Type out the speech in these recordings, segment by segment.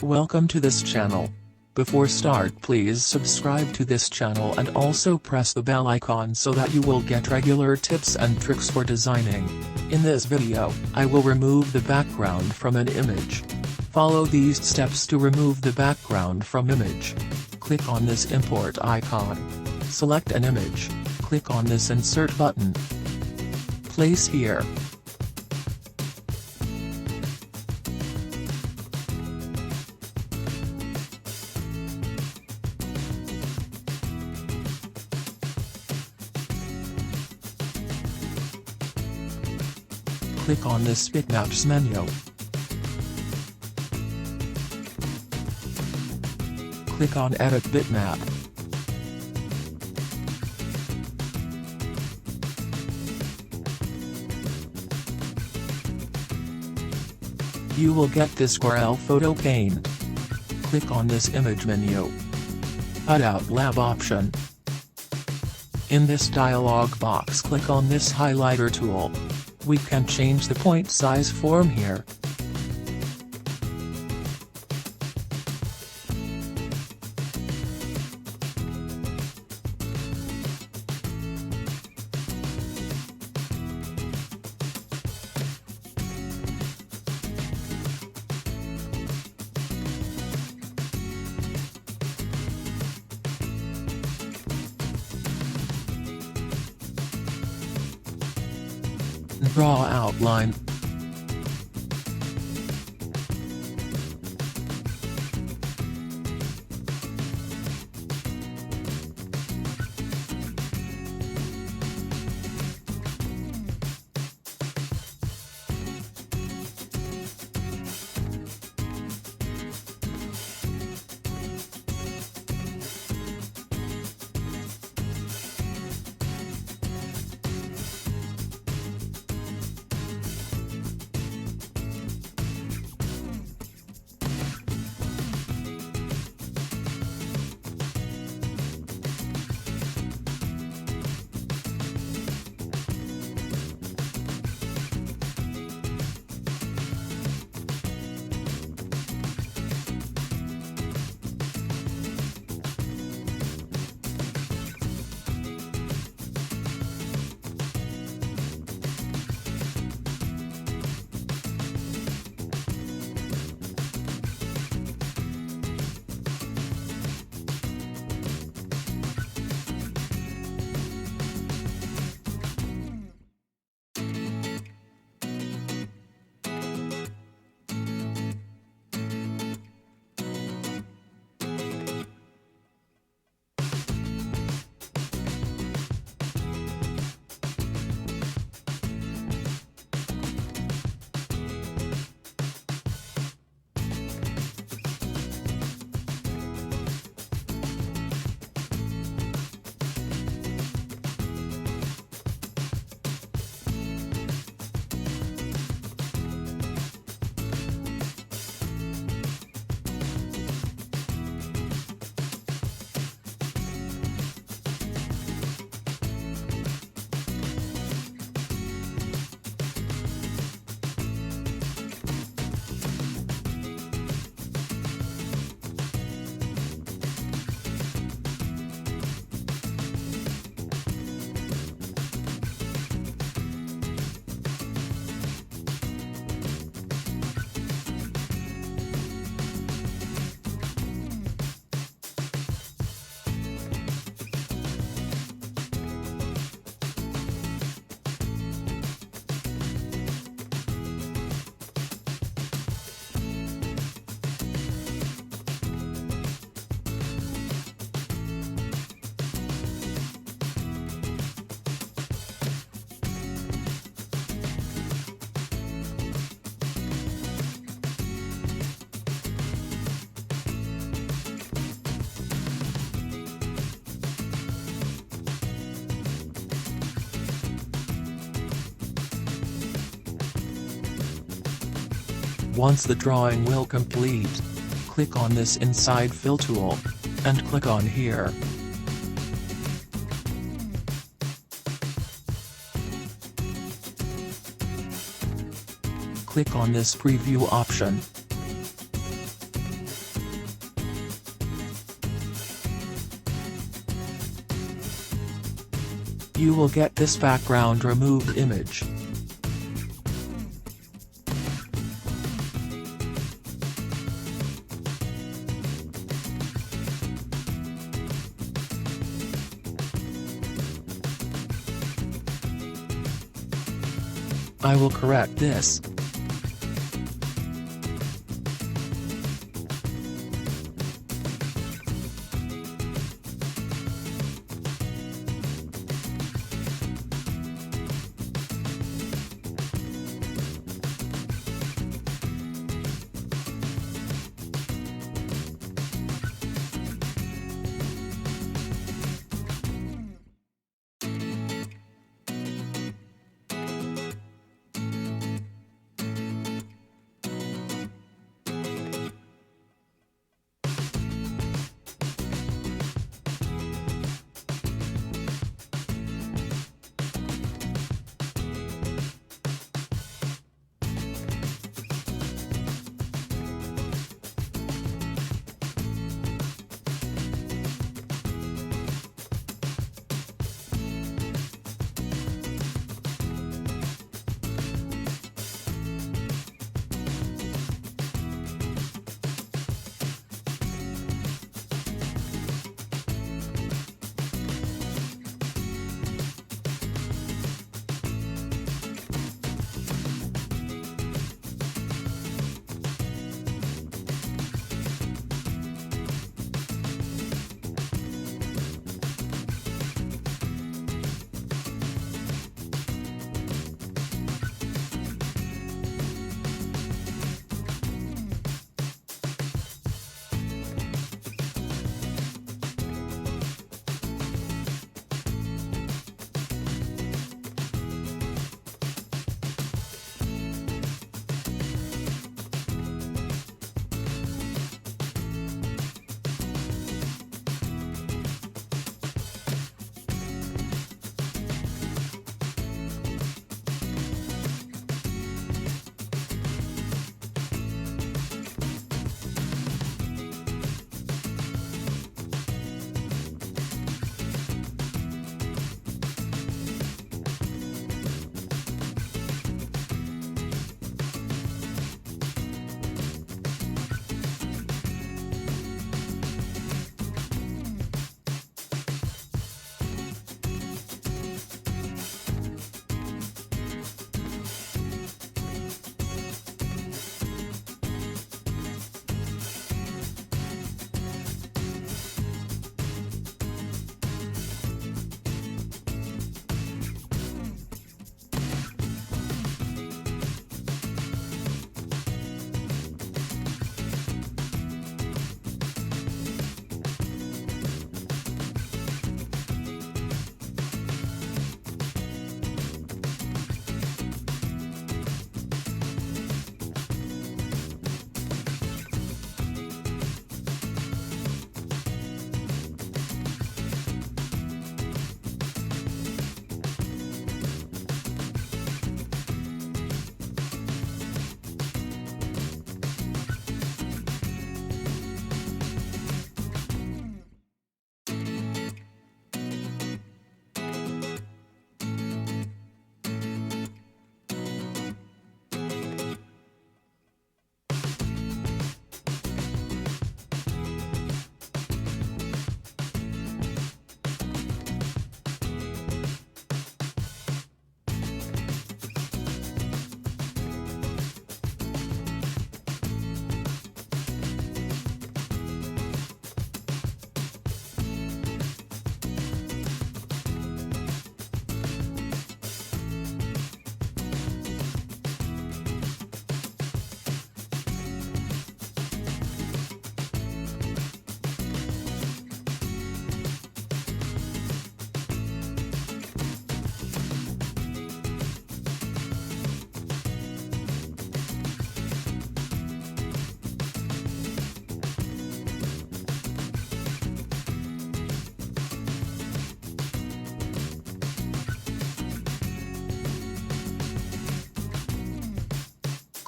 Welcome to this channel. Before start, please subscribe to this channel and also press the bell icon so that you will get regular tips and tricks for designing. In this video, I will remove the background from an image. Follow these steps to remove the background from image. Click on this import icon. Select an image. Click on this insert button. Place here. Click on this bitmaps menu. Click on Edit Bitmap. You will get this Corel photo pane. Click on this image menu. Cutout Lab option. In this dialog box, click on this highlighter tool. We can change the point size form here. Draw outline. Once the drawing will complete, click on this inside fill tool, and click on here. Click on this preview option. you will get this background removed image. I will correct this.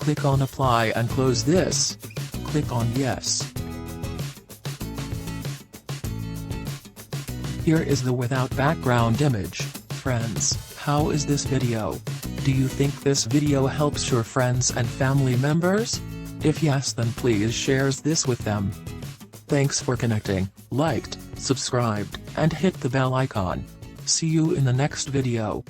Click on Apply and close this. Click on Yes. Here is the without background image. friends, how is this video? Do you think this video helps your friends and family members? If yes, then please share this with them. Thanks for connecting, liked, subscribed, and hit the bell icon. See you in the next video.